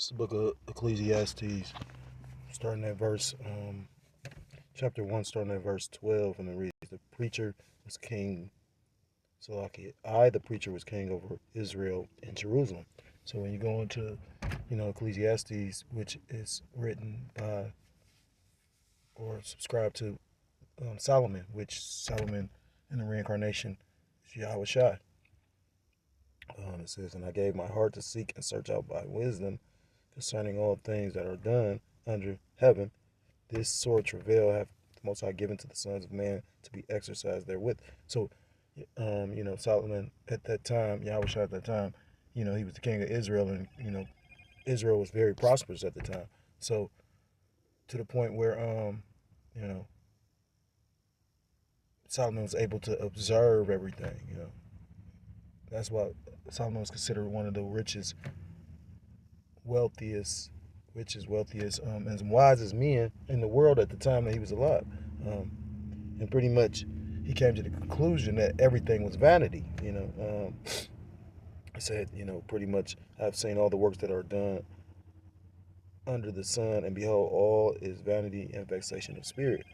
It's the book of Ecclesiastes, starting at chapter 1, starting at verse 12, and it reads, The preacher was king, the preacher was king over Israel and Jerusalem. So when you go into, Ecclesiastes, which is written by or subscribed to Solomon, which Solomon in the reincarnation is Yahweh Shai. It says, And I gave my heart to seek and search out by wisdom concerning all things that are done under heaven. This sore travail hath the Most High given to the sons of man to be exercised therewith. So, Solomon at that time, Yahweh Shai at that time, he was the king of Israel, and, Israel was very prosperous at the time. So, to the point where, Solomon was able to observe everything, That's why Solomon was considered one of the wealthiest, and wisest men in the world at the time that he was alive. And pretty much he came to the conclusion that everything was vanity. I said, pretty much I've seen all the works that are done under the sun, and behold, all is vanity and vexation of spirit.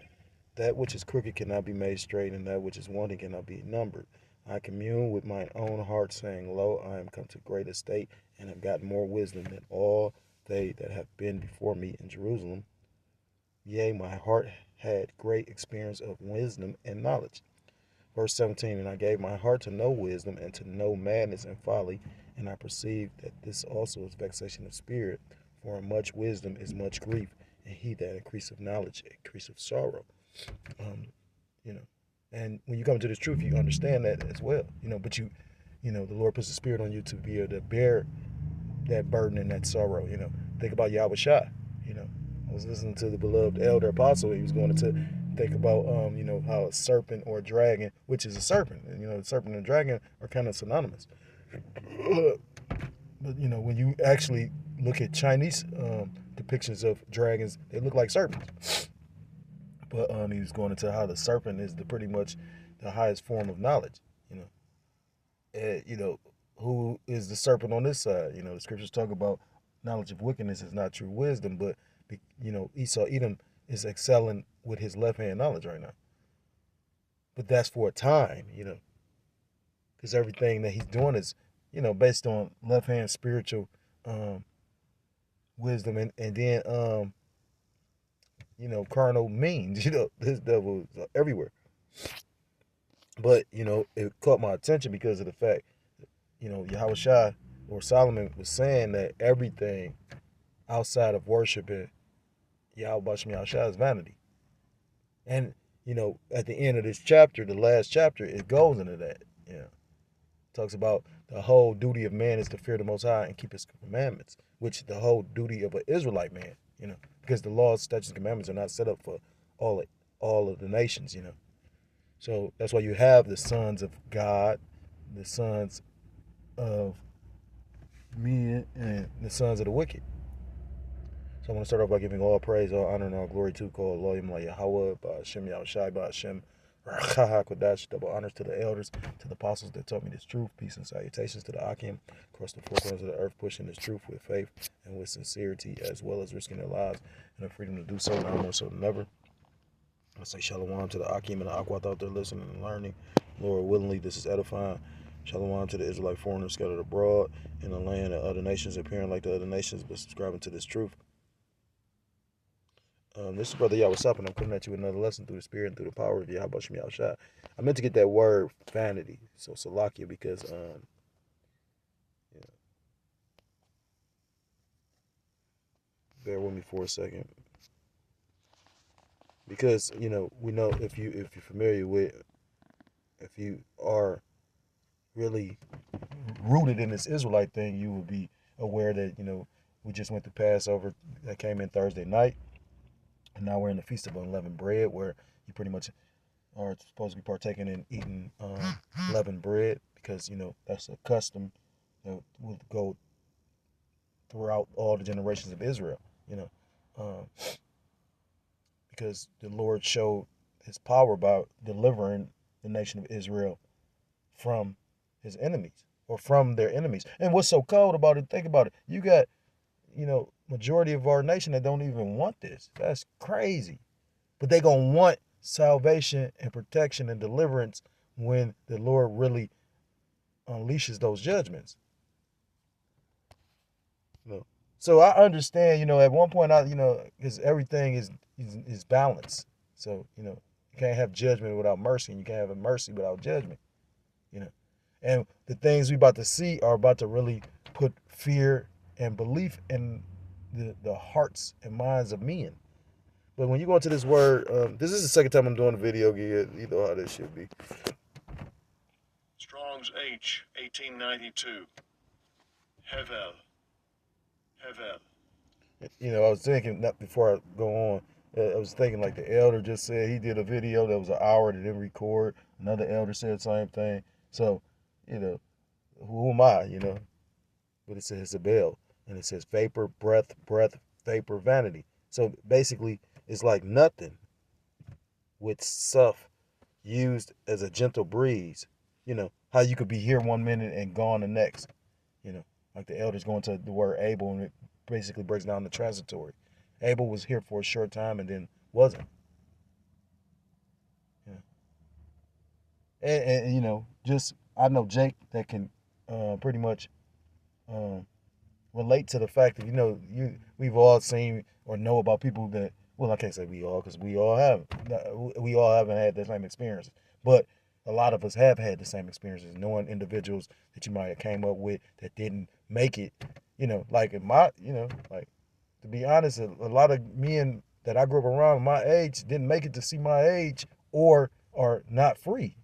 That which is crooked cannot be made straight, and that which is wanting cannot be numbered. I commune with mine own heart, saying, Lo, I am come to great estate, and have gotten more wisdom than all they that have been before me in Jerusalem. Yea, my heart had great experience of wisdom and knowledge. Verse 17, And I gave my heart to know wisdom, and to know madness and folly, and I perceived that this also is vexation of spirit. For in much wisdom is much grief, and he that increaseth knowledge increaseth sorrow. You know, and when you come to this truth, you understand that as well. But the Lord puts the spirit on you to be able to bear that burden and that sorrow. Think about Yahweh Shai. I was listening to the beloved elder apostle. He was going to think about, how a serpent or a dragon, which is a serpent, and the serpent and dragon are kind of synonymous. But when you actually look at Chinese depictions of dragons, they look like serpents. But he was going into how the serpent is pretty much the highest form of knowledge. And, who is the serpent on this side? The scriptures talk about knowledge of wickedness is not true wisdom, but Edom is excelling with his left hand knowledge right now. But that's for a time, because everything that he's doing is, based on left hand spiritual wisdom, and then carnal means. This devil is everywhere. But it caught my attention because of the fact, Yahweh Shai or Solomon was saying that everything outside of worshiping Yahweh Shai is vanity. And at the end of this chapter, the last chapter, it goes into that. Talks about the whole duty of man is to fear the Most High and keep His commandments, which the whole duty of an Israelite man. Because the laws, statutes, and commandments are not set up for all of the nations. So that's why you have the sons of God, the sons of men, and the sons of the wicked. So I want to start off by giving all praise, all honor, and all glory to call Elohim Yahweh, by Hashem Yahweh Shai, by Hashem Kodash. Double honors to the elders, to the apostles that taught me this truth. Peace and salutations to the Akim across the four corners of the earth, pushing this truth with faith and with sincerity, as well as risking their lives and the freedom to do so, now more so than ever. I say shalom to the Akim and the Akwat out there listening and learning. Lord, willingly, this is edifying. Shalom to the Israelite foreigners scattered abroad in the land of other nations, appearing like the other nations, but subscribing to this truth. This is Brother Yahweh Sup, and I'm coming at you with another lesson through the Spirit and through the power of Yahweh Shai. I meant to get that word vanity, so Salakia, because bear with me for a second, because we know if you're familiar with, if you are really rooted in this Israelite thing, you will be aware that we just went through Passover that came in Thursday night. And now we're in the Feast of Unleavened Bread, where you pretty much are supposed to be partaking in eating leavened bread, because that's a custom that will go throughout all the generations of Israel. Because the Lord showed His power by delivering the nation of Israel from His enemies, or from their enemies. And what's so cold about it? Think about it. You got majority of our nation that don't even want this. That's crazy. But they gonna want salvation and protection and deliverance when the Lord really unleashes those judgments. So I understand, at one point because everything is balanced. So, you can't have judgment without mercy, and you can't have mercy without judgment. You know. And the things we about to see are about to really put fear and belief in the hearts and minds of men. But when you go into this word, this is the second time I'm doing a video. You know how this should be. Strong's H, 1892. Hevel. I was thinking, not before I go on, I was thinking like the elder just said he did a video that was an hour that didn't record. Another elder said the same thing. So, who am I, But it says Isabel, and it says vapor, breath, vapor, vanity. So basically, it's like nothing with stuff used as a gentle breeze. How you could be here one minute and gone the next. Like the elders going to the word able, and it basically breaks down the transitory. Abel was here for a short time and then wasn't. And just I know Jake that can pretty much relate to the fact that we've all seen or know about people that, well, I can't say we all because we all haven't had the same experiences, but a lot of us have had the same experiences, knowing individuals that you might have came up with that didn't make it. Like in my, like, to be honest, a lot of men that I grew up around my age didn't make it to see my age or are not free.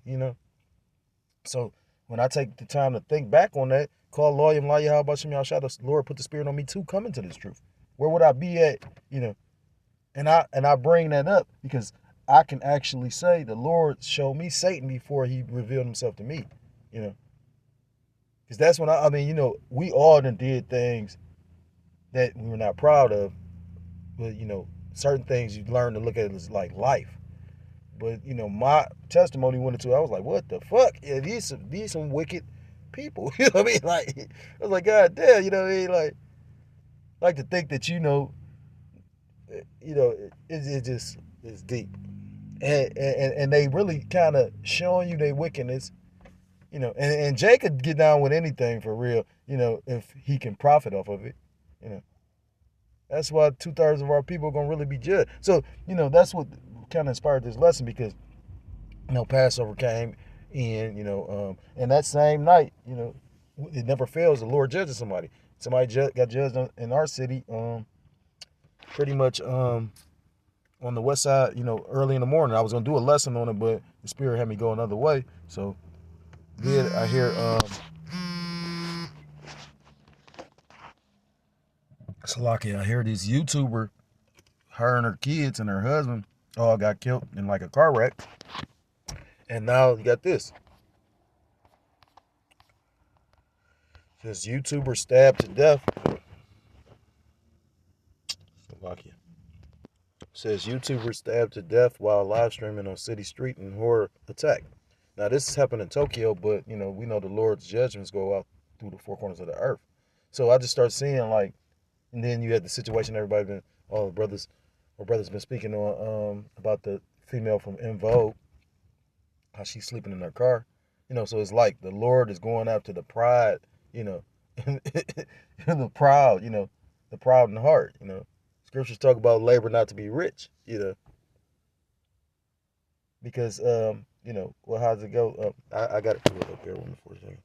So when I take the time to think back on that, call lawyer and lie, how about some y'all shout out, Lord put the spirit on me too, coming to this truth. Where would I be at? And I bring that up because I can actually say the Lord showed me Satan before he revealed himself to me. Because that's when we all done did things that we were not proud of. But, certain things you learn to look at as like life. But, my testimony went into, I was like, what the fuck? Yeah, these some wicked people. You know what I mean? Like, I was like, God damn, you know what I mean? Like to think that, it just is deep. And they really kind of showing you their wickedness, and Jay could get down with anything for real, if he can profit off of it, That's why 2/3 of our people are gonna really be judged. So, that's what kind of inspired this lesson because, Passover came in, and that same night, it never fails. The Lord judges somebody. Somebody got judged in our city, pretty much on the west side, early in the morning. I was gonna do a lesson on it, but the Spirit had me go another way. So, then I hear Salaki, I hear this YouTuber, her and her kids and her husband all got killed in like a car wreck. And now you got this. This YouTuber stabbed to death. Slovakia. Says YouTuber stabbed to death while live streaming on city street in horror attack. Now this has happened in Tokyo, but we know the Lord's judgments go out through the four corners of the earth. So I just start seeing and then you had the situation everybody been, all the brothers been speaking on about the female from En Vogue, how she's sleeping in her car. So it's like the Lord is going after the pride, the proud, the proud in heart, Scriptures talk about labor not to be rich, because well, how's it go? I got it pulled up here for a second.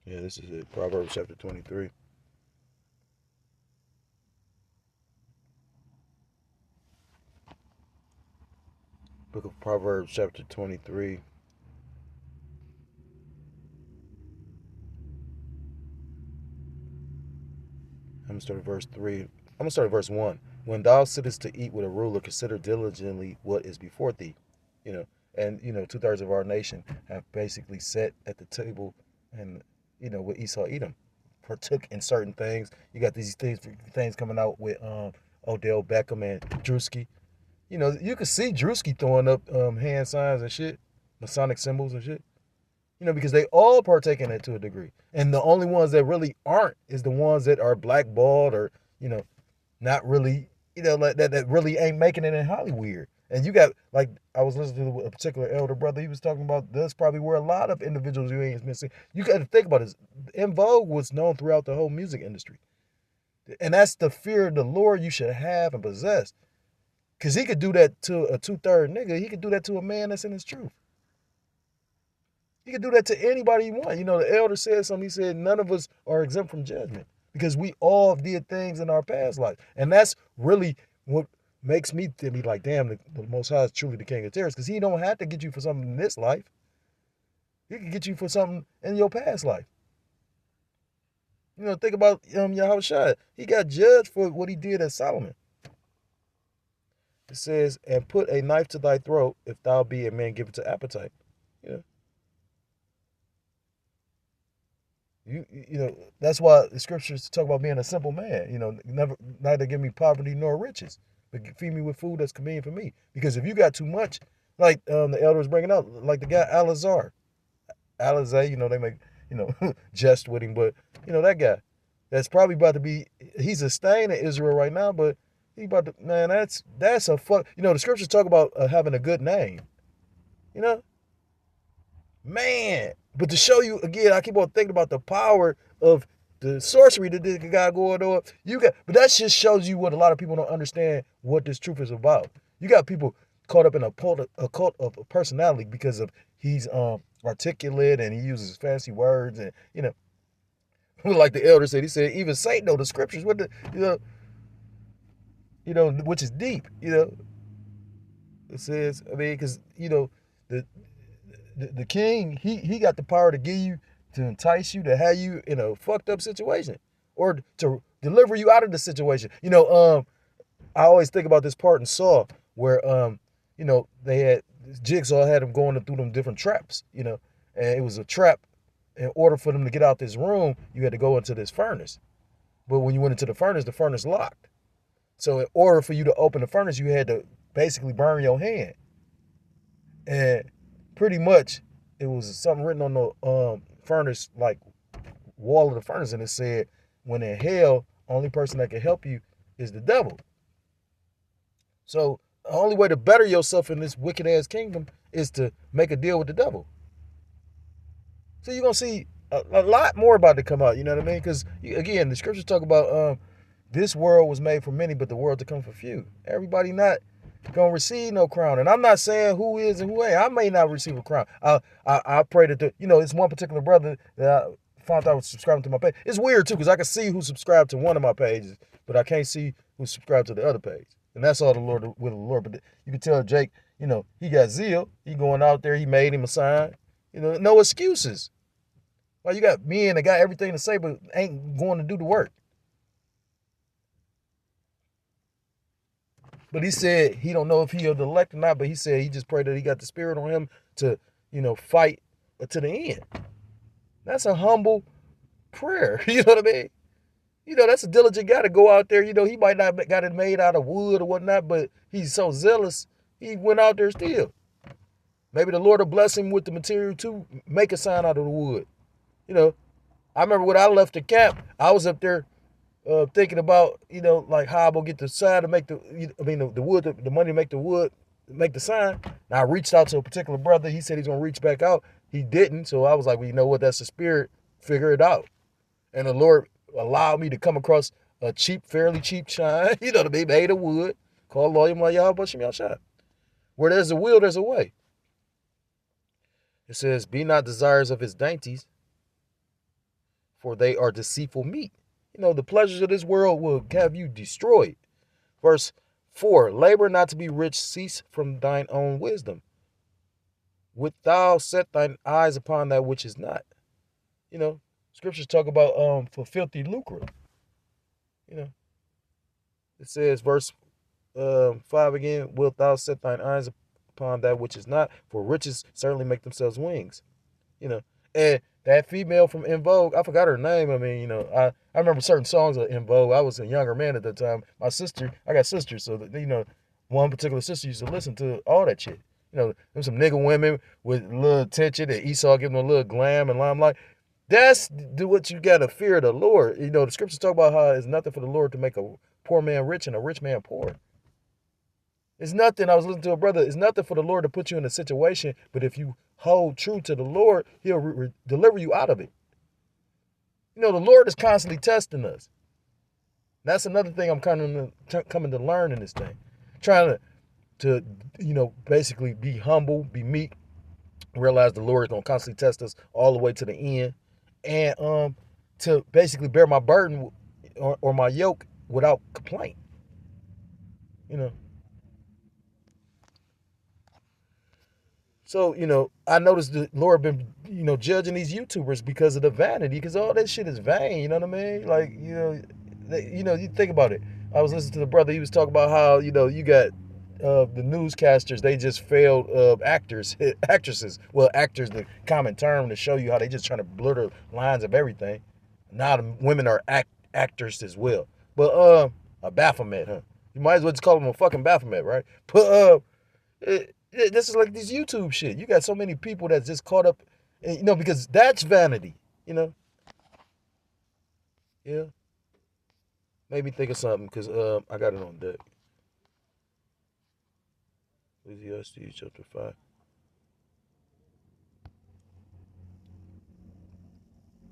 Yeah, this is it. Proverbs chapter 23. Book of Proverbs chapter 23. I'm going to start at verse 3. I'm going to start at verse 1. When thou sittest to eat with a ruler, consider diligently what is before thee. And 2/3 of our nation have basically sat at the table and, with Esau Edom, partook in certain things. You got these things coming out with Odell Beckham and Drewski. You know, you could see Drewski throwing up hand signs and shit, Masonic symbols and shit. You know, because they all partake in it to a degree. And the only ones that really aren't is the ones that are blackballed or, you know, not really, you know, like that really ain't making it in Hollywood. And you got, like, I was listening to a particular elder brother. He was talking about that's probably where a lot of individuals you ain't been seeing. You got to think about this. In Vogue was known throughout the whole music industry. And that's the fear of the Lord you should have and possess. Because he could do that to a two-third nigga. He could do that to a man that's in his truth. He could do that to anybody he wants. You know, the elder said something. He said, none of us are exempt from judgment because we all did things in our past life. And that's really what makes me to be like, damn, the Most High is truly the King of Terrors, because he don't have to get you for something in this life. He can get you for something in your past life. You know, think about Yahushua. He got judged for what he did at Solomon. It says, and put a knife to thy throat if thou be a man given to appetite. You know. You know, that's why the scriptures talk about being a simple man. You know, neither give me poverty nor riches, but feed me with food that's convenient for me. Because if you got too much, like the elder was bringing out, like the guy Alizar, you know, they make, you know, jest with him, but you know that guy, that's probably about to be, he's a stain in Israel right now, but he about to, man, that's a fuck. You know, the scriptures talk about having a good name. You know, man. But to show you again, I keep on thinking about the power of the sorcery that this guy going on. But that just shows you what a lot of people don't understand what this truth is about. You got people caught up in a cult of personality because of he's articulate and he uses fancy words, and you know, like the elder said, he said even Satan know the scriptures. What the which is deep. You know, it says, I mean, because you know the king, he got the power to give you, to entice you, to have you in a fucked up situation, or to deliver you out of the situation. You know, I always think about this part in Saw where you know, they had Jigsaw had him going through them different traps. You know, and it was a trap. In order for them to get out this room, you had to go into this furnace. But when you went into the furnace locked. So in order for you to open the furnace, you had to basically burn your hand. And pretty much it was something written on the furnace, like wall of the furnace, and it said, when in hell, only person that can help you is the devil. So the only way to better yourself in this wicked ass kingdom is to make a deal with the devil. So you're gonna see a lot more about to come out. You know what I mean? Because again, the scriptures talk about this world was made for many, but the world to come for few. Everybody not gonna receive no crown. And I'm not saying who is and who ain't. I may not receive a crown. I pray that it's one particular brother that I found out was subscribing to my page. It's weird too, because I can see who subscribed to one of my pages, but I can't see who subscribed to the other page. And that's all the Lord with the Lord. But you can tell Jake, you know, he got zeal. He going out there, he made him a sign. You know, no excuses. Well, you got men that got everything to say, but ain't going to do the work. But he said he don't know if he'll elect or not, but he said he just prayed that he got the spirit on him to, you know, fight to the end. That's a humble prayer. You know what I mean? You know, that's a diligent guy to go out there. You know, he might not got it made out of wood or whatnot, but he's so zealous, he went out there still. Maybe the Lord will bless him with the material to make a sign out of the wood. You know, I remember when I left the camp, I was up there thinking about, you know, like how I'm going to get the sign to make the wood, the money to make the wood, make the sign. And I reached out to a particular brother. He said he's going to reach back out. He didn't. So I was like, well, you know what? That's the spirit. Figure it out. And the Lord allowed me to come across a fairly cheap shine, you know what I mean, made of wood, called Loyal Mayah Bashim Yashad. Where there's a will, there's a way. It says, be not desirous of his dainties, for they are deceitful meat. You know, the pleasures of this world will have you destroyed. Verse 4, labor not to be rich, cease from thine own wisdom. Wilt thou set thine eyes upon that which is not? You know, scriptures talk about for filthy lucre. You know, it says, verse 5 again, wilt thou set thine eyes upon that which is not? For riches certainly make themselves wings. You know, and that female from En Vogue, I forgot her name. I mean, you know, I remember certain songs of En Vogue. I was a younger man at that time. My sister, I got sisters, so that, you know, one particular sister used to listen to all that shit. You know, there's some nigga women with a little attention and Esau giving them a little glam and limelight. That's what you gotta fear the Lord. You know, the scriptures talk about how it's nothing for the Lord to make a poor man rich and a rich man poor. It's nothing. I was listening to a brother. It's nothing for the Lord to put you in a situation, but if you hold true to the Lord, He'll deliver you out of it. You know, the Lord is constantly testing us. That's another thing I'm coming to learn in this thing. Trying to basically be humble, be meek, realize the Lord is gonna constantly test us all the way to the end, and to basically bear my burden or my yoke without complaint. You know. So, I noticed the Lord been, judging these YouTubers because of the vanity, because all that shit is vain, you know what I mean? Like, you think about it. I was listening to the brother, he was talking about how, you got the newscasters, they just failed actresses. Well, actors, the common term to show you how they just trying to blur the lines of everything. Now the women are actors as well. But, a Baphomet, huh? You might as well just call them a fucking Baphomet, right? But, this is like this YouTube shit. You got so many people that's just caught up, because that's vanity, Yeah. Made me think of something because I got it on deck. Ecclesiastes chapter 5.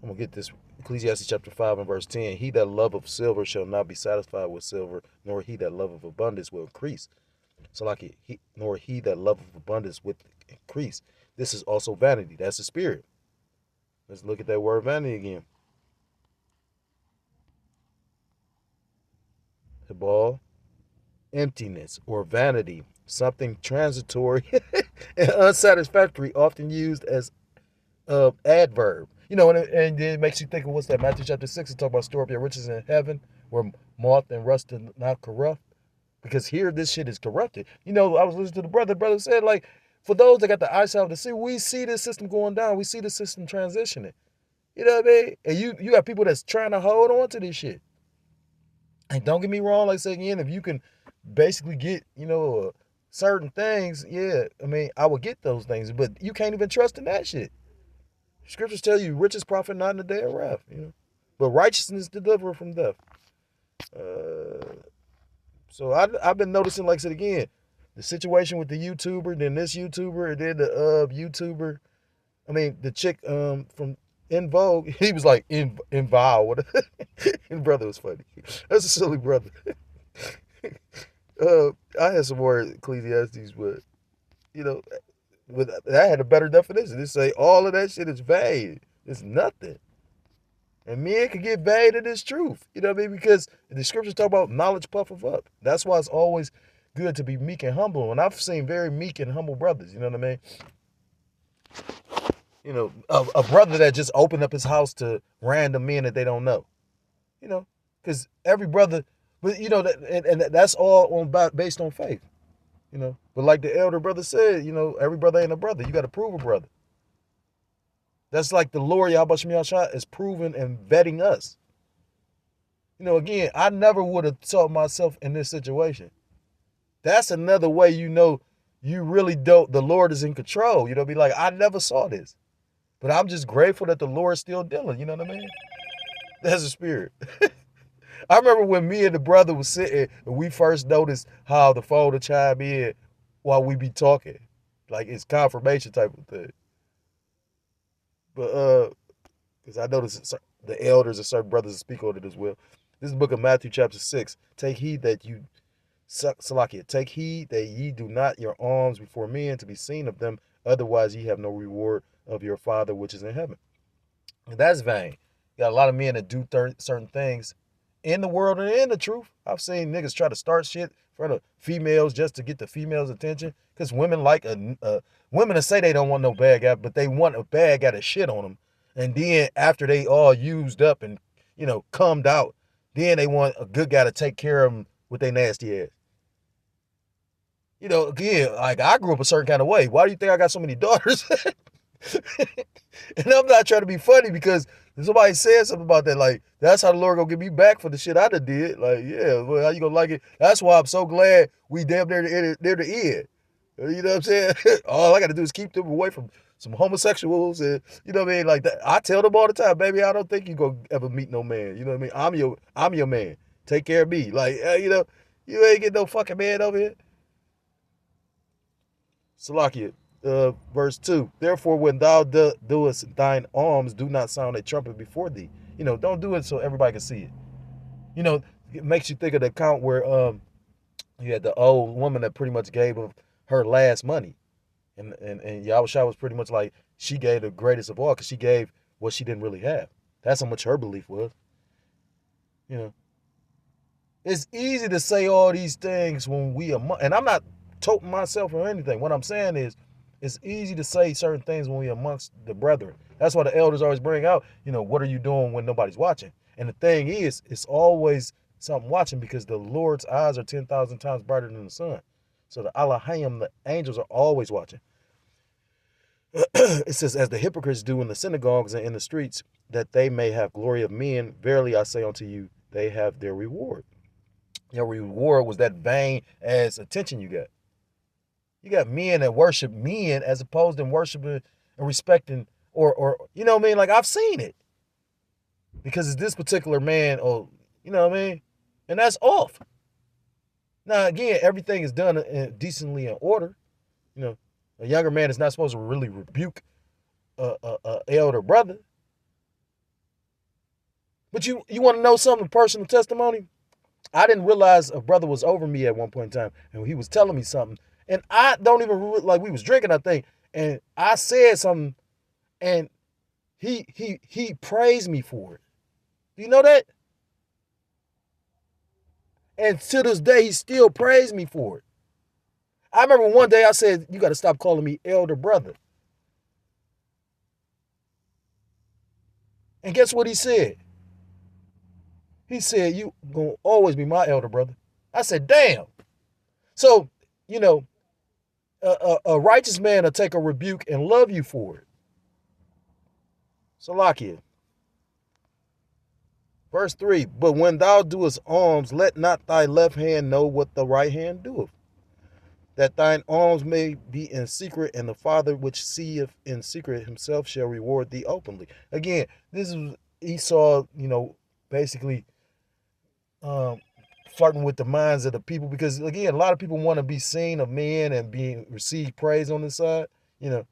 I'm going to get this. Ecclesiastes chapter 5 and verse 10. He that loveth silver shall not be satisfied with silver, nor he that loveth abundance will increase. So like nor he that loveth abundance with increase. This is also vanity. That's the spirit. Let's look at that word vanity again. Hebal, emptiness or vanity, something transitory and unsatisfactory, often used as adverb. And it makes you think of what's that? Matthew chapter 6, it talk about store up your riches in heaven, where moth and rust do not corrupt. Because here, this shit is corrupted. I was listening to the brother. The brother said, like, for those that got the eyesight to see, we see this system going down. We see the system transitioning. You know what I mean? And you got people that's trying to hold on to this shit. And don't get me wrong, like I said again, if you can basically get, certain things, yeah, I mean, I would get those things. But you can't even trust in that shit. Scriptures tell you, riches profit not in the day of wrath, But righteousness deliver from death. So I've been noticing, like I said again, the situation with the YouTuber, then this YouTuber, and then the YouTuber. I mean, the chick from In Vogue, he was like in Vogue. And brother was funny. That's a silly brother. I had some more Ecclesiastes, but I had a better definition. They say all of that shit is vain. It's nothing. And men can get vain in this truth. You know what I mean? Because the scriptures talk about knowledge puffeth up. That's why it's always good to be meek and humble. And I've seen very meek and humble brothers. You know what I mean? A brother that just opened up his house to random men that they don't know. Because every brother, but and that's all based on faith. But like the elder brother said, every brother ain't a brother. You got to prove a brother. That's like the Lord Yahweh Shem Yahshua is proving and vetting us. Again, I never would have thought myself in this situation. That's another way you really don't, the Lord is in control. Be like, I never saw this. But I'm just grateful that the Lord's still dealing. You know what I mean? That's a spirit. I remember when me and the brother was sitting and we first noticed how the phone would chime in while we be talking. Like it's confirmation type of thing. But because I noticed the elders and certain brothers speak on it as well. This is the book of Matthew chapter 6. Take heed that take heed that ye do not your alms before men to be seen of them, otherwise ye have no reward of your Father which is in heaven. And that's vain. You got a lot of men that do certain things in the world and in the truth. I've seen niggas try to start shit in front of females just to get the females' attention. Because women like women to say they don't want no bad guy, but they want a bad guy to shit on them. And then after they all used up and, cummed out, then they want a good guy to take care of them with their nasty ass. Again, like I grew up a certain kind of way. Why do you think I got so many daughters? And I'm not trying to be funny because somebody said something about that. Like, that's how the Lord gonna get me back for the shit I done did. Like, yeah, well, how you gonna like it? That's why I'm so glad we damn near the end. You know what I'm saying? All I gotta do is keep them away from some homosexuals, and you know what I mean? Like that. I tell them all the time, baby, I don't think you gonna ever meet no man. You know what I mean? I'm your man. Take care of me. Like, you know, you ain't get no fucking man over here. Salakia, verse 2. Therefore, when thou doest thine alms, do not sound a trumpet before thee. You know, don't do it so everybody can see it. You know, it makes you think of the account where you had the old woman that pretty much gave of her last money. And Yahusha was pretty much like, she gave the greatest of all because she gave what she didn't really have. That's how much her belief was. You know, it's easy to say all these things when we are, and I'm not toting myself or anything. What I'm saying is, it's easy to say certain things when we amongst the brethren. That's why the elders always bring out, you know, what are you doing when nobody's watching? And the thing is, it's always something watching because the Lord's eyes are 10,000 times brighter than the sun. So the Elohim, the angels are always watching. It says, as the hypocrites do in the synagogues and in the streets, that they may have glory of men. Verily I say unto you, they have their reward. Your reward was that vain as attention you got. You got men that worship men as opposed to worshiping and respecting, or you know what I mean? Like, I've seen it. Because it's this particular man, or you know what I mean? And that's off. Now again, everything is done decently in order. You know, a younger man is not supposed to really rebuke a elder brother. But you want to know something, personal testimony? I didn't realize a brother was over me at one point in time, and he was telling me something, and I don't even like, we was drinking, I think, and I said something, and he praised me for it. Do you know that? And to this day, he still praised me for it. I remember one day I said, you got to stop calling me elder brother. And guess what he said? He said, you gonna always be my elder brother. I said, damn. So, you know, a righteous man will take a rebuke and love you for it. Salakia. Verse 3, but when thou doest alms, let not thy left hand know what the right hand doeth, that thine alms may be in secret, and the Father which seeth in secret himself shall reward thee openly. Again, this is Esau, you know, basically flirting with the minds of the people, because again, a lot of people want to be seen of men and receive praise on the side, you know.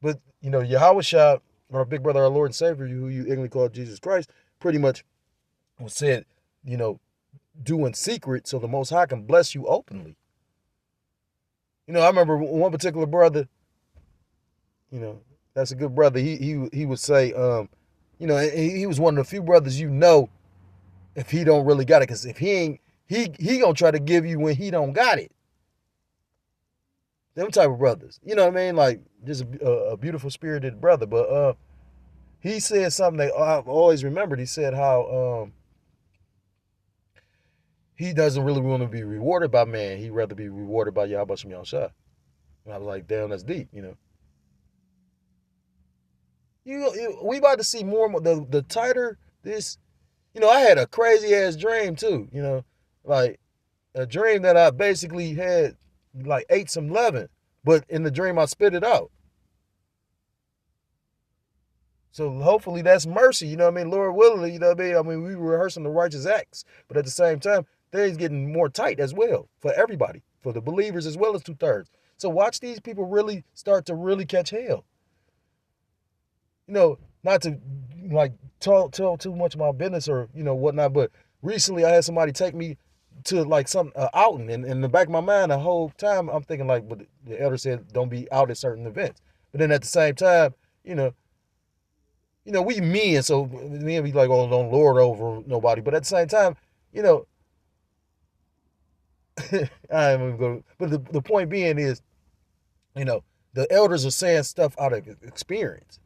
But you know, Yahushua, our big brother, our Lord and Savior, who you ignorantly call Jesus Christ, pretty much was said, you know, do in secret so the Most High can bless you openly. You know, I remember one particular brother, you know, that's a good brother. He would say, you know, he was one of the few brothers, you know, if he don't really got it, because if he ain't, he gonna try to give you when he don't got it. Them type of brothers, you know what I mean? Like, just a beautiful spirited brother. But he said something that I've always remembered. He said how he doesn't really want to be rewarded by man. He'd rather be rewarded by Yahweh Shem Yahushua. And I was like, damn, that's deep, you know. We about to see more and more. The tighter this, you know, I had a crazy ass dream too, you know, like a dream that I basically had like ate some leaven, but in the dream I spit it out. So hopefully that's mercy, you know what I mean? Lord willing, you know what I mean? I mean, we were rehearsing the righteous acts, but at the same time, things getting more tight as well for everybody, for the believers as well as 2/3. So watch these people really start to really catch hell. You know, not to like tell too much of my business or, you know, whatnot, but recently I had somebody take me to like some outing, and in the back of my mind the whole time I'm thinking like, but the elder said don't be out at certain events. But then at the same time, you know, we men, so men be like, oh, don't lord over nobody. But at the same time, you know, I ain't even going. But the point being is, you know, the elders are saying stuff out of experience.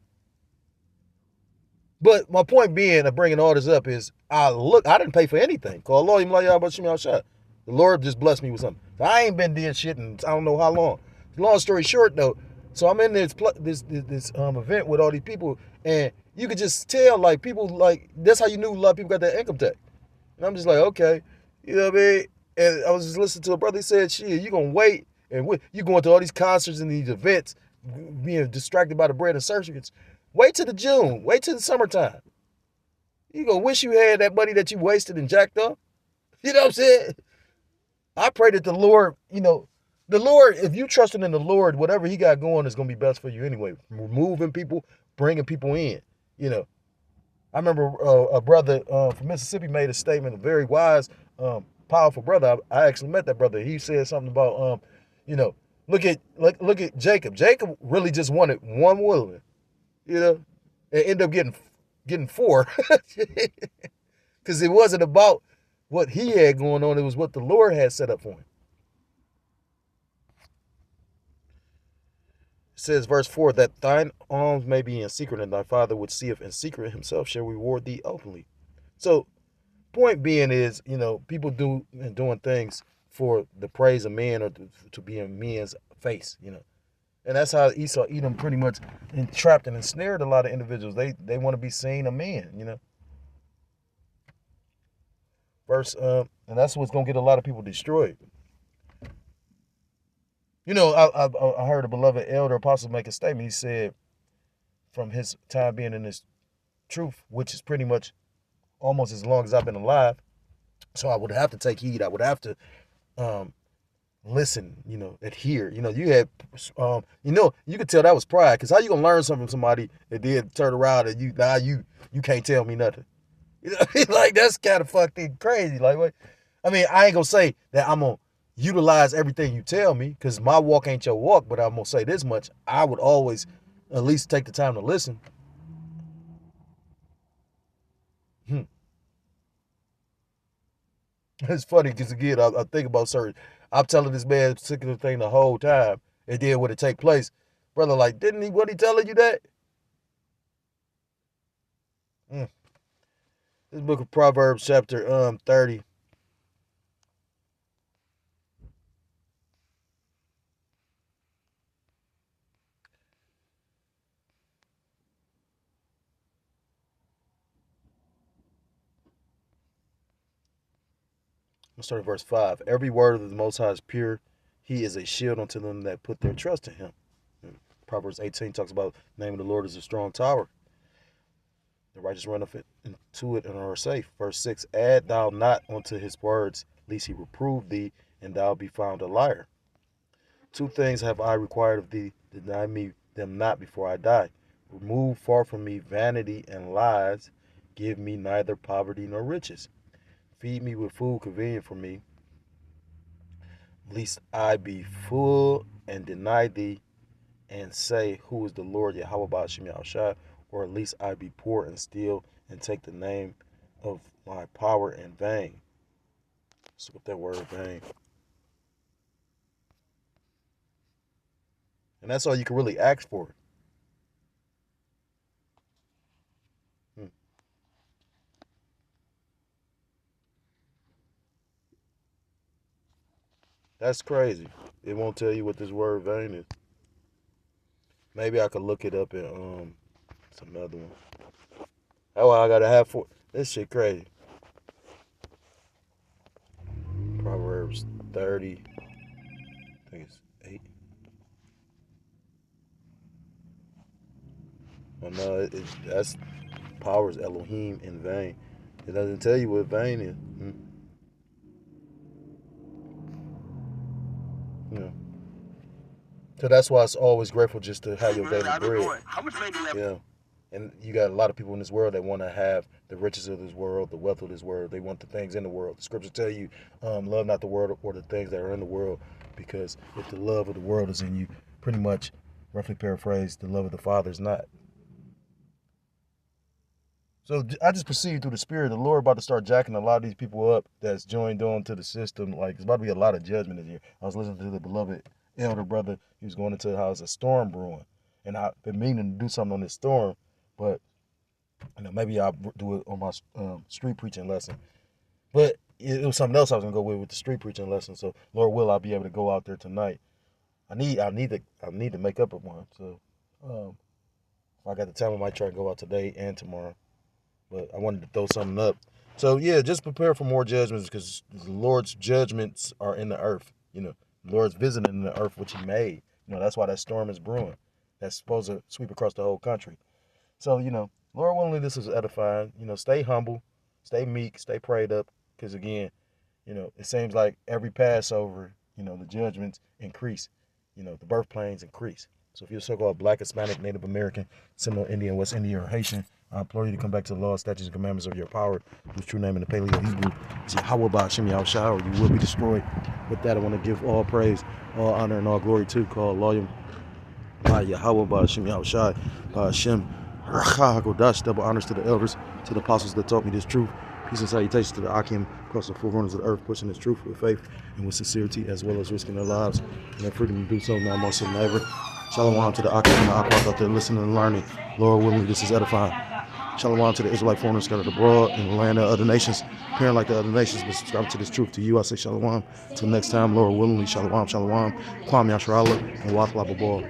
But my point being of bringing all this up is, I didn't pay for anything. Call Lord, the Lord just blessed me with something. So I ain't been doing shit in I don't know how long. Long story short, though, So I'm in this event with all these people, and you could just tell like people like that's how you knew a lot of people got that income tax. And I'm just like, okay, you know what I mean? And I was just listening to a brother. He said, "Shit, you gonna wait and you going to all these concerts and these events, being distracted by the bread and circuits. Wait till the June. Wait till the summertime. You gonna wish you had that money that you wasted and jacked up. You know what I'm saying? I pray that the Lord, the Lord, if you trusting in the Lord, whatever He got going is gonna be best for you anyway. Removing people, bringing people in. You know, I remember a brother from Mississippi made a statement, a very wise, powerful brother. I actually met that brother. He said something about, you know, look at Jacob. Jacob really just wanted one woman, and ended up getting four, because it wasn't about what he had going on. It was what the Lord had set up for him. It says, verse 4, that thine alms may be in secret, and thy Father which seeth in secret himself shall reward thee openly. So, point being is, people doing things for the praise of men or to be in men's face. And that's how Esau, Edom pretty much entrapped and ensnared a lot of individuals. They want to be seen a man. And that's what's gonna get a lot of people destroyed. I heard a beloved elder apostle make a statement. He said, from his time being in this truth, which is pretty much almost as long as I've been alive, so I would have to take heed. I would have to listen, adhere. You had, you could tell that was pride, because how you gonna learn something from somebody that did turn around and you can't tell me nothing? Like, that's kind of fucking crazy. Like, what? I mean, I ain't gonna say that I'm gonna utilize everything you tell me, because my walk ain't your walk, but I'm gonna say this much: I would always at least take the time to listen. It's funny because, again, I think about certain. I'm telling this man a particular thing the whole time, and then when it take place, brother, like, didn't he? What he telling you that? Mm. This book of Proverbs, chapter 30. Let's start at verse 5. Every word of the Most High is pure. He is a shield unto them that put their trust in Him. Proverbs 18 talks about the name of the Lord is a strong tower. The righteous run into it and are safe. Verse 6, add thou not unto his words, lest he reprove thee, and thou be found a liar. Two things have I required of thee, deny me them not before I die. Remove far from me vanity and lies. Give me neither poverty nor riches. Feed me with food convenient for me, lest I be full and deny thee, and say, who is the Lord Yahweh Shem Yahushua? Or at least I be poor and steal and take the name of my power in vain. Let's look at that word vain. And that's all you can really ask for. That's crazy. It won't tell you what this word vain is. Maybe I could look it up in some other one. Oh, I gotta have for this shit crazy. Proverbs 30. I think it's 8. Oh no, that's powers Elohim in vain. It doesn't tell you what vain is. Yeah. So that's why it's always grateful just to have your daily bread. How much money do you have? Yeah. And you got a lot of people in this world that want to have the riches of this world, the wealth of this world. They want the things in the world. The scriptures tell you, love not the world or the things that are in the world, because if the love of the world is in you, pretty much, roughly paraphrased, the love of the Father is not. So I just perceive through the Spirit, the Lord about to start jacking a lot of these people up that's joined on to the system. Like, it's about to be a lot of judgment in here. I was listening to the beloved elder brother. He was going into the house, a storm brewing. And I've been meaning to do something on this storm, but maybe I'll do it on my street preaching lesson. But it was something else I was going to go with the street preaching lesson. So, Lord will, I'll be able to go out there tonight I need to make up one. So if I got the time, I might try to go out today and tomorrow. But I wanted to throw something up. So yeah, just prepare for more judgments because the Lord's judgments are in the earth. The Lord's visiting the earth which He made. That's why that storm is brewing. That's supposed to sweep across the whole country. So Lord willing, this is edifying. Stay humble, stay meek, stay prayed up. Because again, it seems like every Passover, the judgments increase. The birth pains increase. So if you're so-called Black, Hispanic, Native American, Seminole Indian, West Indian, or Haitian, I implore you to come back to the law, statutes, and commandments of your power, whose true name in the Paleo Hebrew is Yahweh Ba'Shem Yahushua, or you will be destroyed. With that, I want to give all praise, all honor, and all glory to call Loyal by Yahweh Ba'Shem Yahushua, Ba'Shem Hakodash, double honors to the elders, to the apostles that taught me this truth. Peace and salutations to the Akim across the four corners of the earth, pushing this truth with faith and with sincerity, as well as risking their lives and their freedom to do so now more so than ever. Shalom to the Akim and the Aquas out there listening and learning. Lord willing, this is edifying. Shalom to the Israelite foreigners scattered abroad in the land of other nations, appearing like the other nations, but subscribing to this truth. To you, I say shalom. Till next time, Lord willingly, shalom, shalom. Kwam Yasharallah and Wath Lababal.